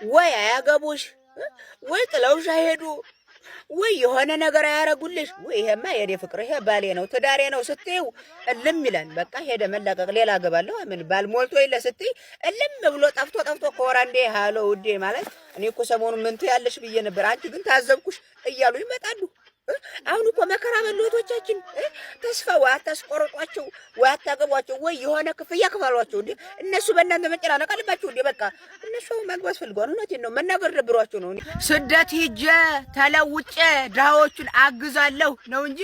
ወይ አያገቡሽ ወይ ጥለውሽ አይሄዱ ወይ የሆነ ነገር አያረጉልሽ ወይ ይሄማ የኔ ፍቅር ይሄ ባሌ ነው ትዳሬ ነው ስትይው እልም ይላል። በቃ ሄደ መላቀቅ ሌላ አገባለሁ ምን ባል ሞልቶ የለ ስትይ እልም ብሎ ጠፍቶ ከወራ እንዴ ሃሎ ውዴ ማለት እኔ እኮ ሰሞኑን ምን ትያለሽ ብዬ ነበር። አንቺ ግን ታዘብኩሽ እያሉ ይመጣሉ። አሁን እኮ መከራ በልቶቻችን ተስፋ ወይ አታስቆርጧቸው ወይ አታገቧቸው ወይ የሆነ ክፍያ ክፈሏቸው እንዴ እነሱ በእናንተ መጨናነቅ አለባቸው እንዴ? በቃ እነሱ ማግባት ፈልገው ነው። እውነቴን ነው መናገር ደብሯቸው ነው። ስደት ሂጄ ተለውጬ ድሃዎቹን አግዛለሁ ነው እንጂ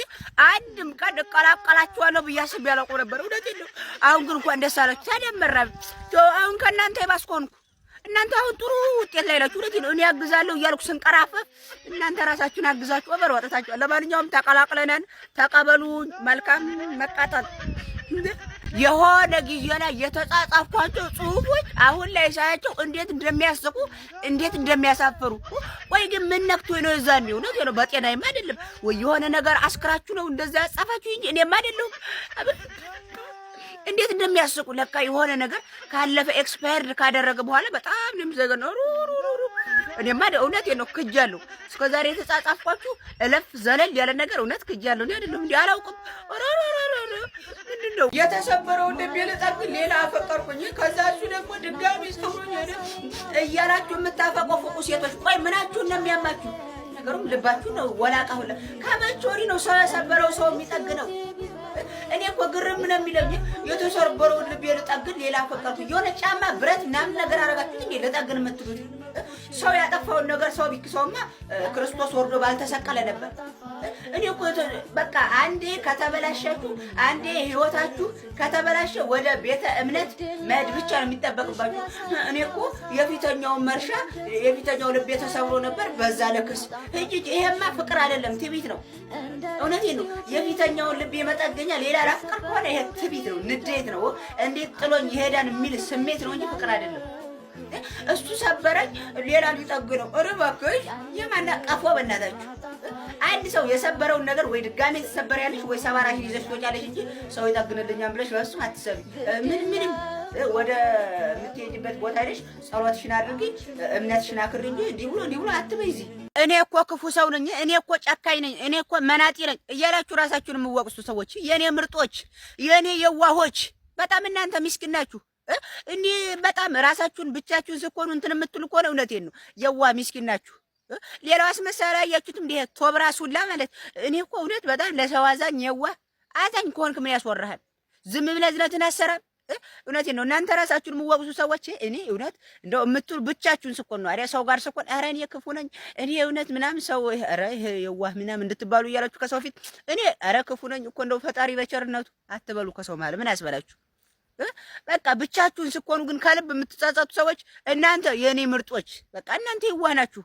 አንድም ቀን እቀላቀላቸዋለሁ ብዬ አስቤ አላውቅም ነበር። እውነቴን ነው። አሁን ግን እንኳን ደስ አላችሁ ተደመራ። አሁን ከእናንተ የባስኮንኩ እናንተ አሁን ጥሩ ውጤት ላይ ናችሁ። ለዚህ ነው እኔ አግዛለሁ እያልኩ ስንቀራፈፍ እናንተ ራሳችሁን አግዛችሁ ወበር ወጣታችሁ። ለማንኛውም ተቀላቅለናል። ተቀበሉኝ። መልካም መቃጠል። የሆነ ጊዜ ላይ የተጻጻፍኳቸው ጽሁፎች አሁን ላይ ሳያቸው እንዴት እንደሚያስቁ እንዴት እንደሚያሳፍሩ። ወይ ግን ምን ነክቶኝ ነው የዛኔ? እውነት ነው በጤናዬም አይደለም ወይ የሆነ ነገር አስክራችሁ ነው እንደዛ ያጻፋችሁ እንጂ እኔም አይደለሁም። እንዴት እንደሚያስቁ ለካ የሆነ ነገር ካለፈ ኤክስፓየርድ ካደረገ በኋላ በጣም ነው የሚዘገነው። እኔማ እውነቴን ነው ክጃለሁ። እስከዛሬ የተጻጻፍኳችሁ እለፍ ዘለል ያለ ነገር እውነት ክጃለሁ። እኔ አይደለም እንዴ አላውቅም። ምንድነው የተሰበረው እንደሚለጣቅ ሌላ አፈቀርኩኝ። ከዛ እሱ ደግሞ ድጋሚ ሰውኝ እያላችሁ የምታፈቆፉ ሴቶች ቆይ ምናችሁ ነው የሚያማችሁ? ነገሩም ልባችሁ ነው ወላቃ ሁላ ከመቾሪ ነው ሰው የሰበረው ሰው የሚጠግነው። እኔ እኮ ግርም ነው የሚለኝ የተሰበረውን ልብ ልጠግን ሌላ ፈቀርኩ የሆነ ጫማ ብረት ምናምን ነገር አረጋችሁ እንዴ ልጠግን የምትሉት? ሰው ያጠፋውን ነገር ሰው ቢክሰውማ ክርስቶስ ወርዶ ባልተሰቀለ ነበር። እኔ እኮ በቃ አንዴ ከተበላሻችሁ አንዴ ህይወታችሁ ከተበላሸ ወደ ቤተ እምነት መሄድ ብቻ ነው የሚጠበቅባችሁ። እኔ እኮ የፊተኛውን መርሻ የፊተኛው ልብ ተሰብሮ ነበር በዛ ለክስ እጂ ይሄማ ፍቅር አይደለም ትቢት ነው። እውነቴን ነው። የፊተኛውን ልብ የመጠገኛ ሌላ ራፍቅር ከሆነ ይሄ ትቢት ነው፣ ንዴት ነው። እንዴት ጥሎኝ ይሄዳን የሚል ስሜት ነው እንጂ ፍቅር አይደለም። እሱ ሰበረኝ ሌላ ሊጠግነው እባክሽ የማና ቀፎ በእናታችሁ። አንድ ሰው የሰበረውን ነገር ወይ ድጋሜ ተሰበረ ያለሽ ወይ ሰባራሽ ይዘሽ ትወጫለሽ እንጂ ሰው ይጠግንልኛል ብለሽ በሱ አትሰቢ። ምንም ወደ የምትሄጂበት ቦታ ሄደሽ ጸሎትሽን አድርጊ፣ እምነትሽን አክሪ እንጂ እንዲህ ብሎ አትበይዚ። እኔ እኮ ክፉ ሰው ነኝ፣ እኔ እኮ ጨካኝ ነኝ፣ እኔ እኮ መናጢ ነኝ እያላችሁ ራሳችሁን የምወቅሱ ሰዎች የኔ ምርጦች፣ የኔ የዋሆች በጣም እናንተ ምስኪን ናችሁ። እኔ በጣም ራሳችሁን ብቻችሁን ስኮኑ እንትን የምትሉ ከሆነ እውነቴን ነው የዋ ምስኪን ናችሁ። ሌላው አስመሳሪያ ያያችሁት እንዴ ቶብራሱላ ማለት እኔ እኮ እውነት በጣም ለሰው አዛኝ የዋ አዛኝ ከሆንክ ምን ያስወራሃል? ዝም ብለህ ዝነትን አሰራም። እውነቴን ነው። እናንተ ራሳችሁን የምወቅሱ ሰዎች እኔ እውነት እንደው የምትሉ ብቻችሁን ስኮን ነው። አሪያ ሰው ጋር ስኮን አረ እኔ ክፉ ነኝ እኔ እውነት ምናምን ሰው አረ የዋህ ምናምን እንድትባሉ እያላችሁ ከሰው ፊት እኔ አረ ክፉ ነኝ እኮ እንደው ፈጣሪ በቸርነቱ አትበሉ። ከሰው ማለት ምን ያስበላችሁ? በቃ ብቻችሁን ስኮኑ ግን ከልብ የምትጻጻቱ ሰዎች እናንተ የኔ ምርጦች በቃ እናንተ የዋህ ናችሁ።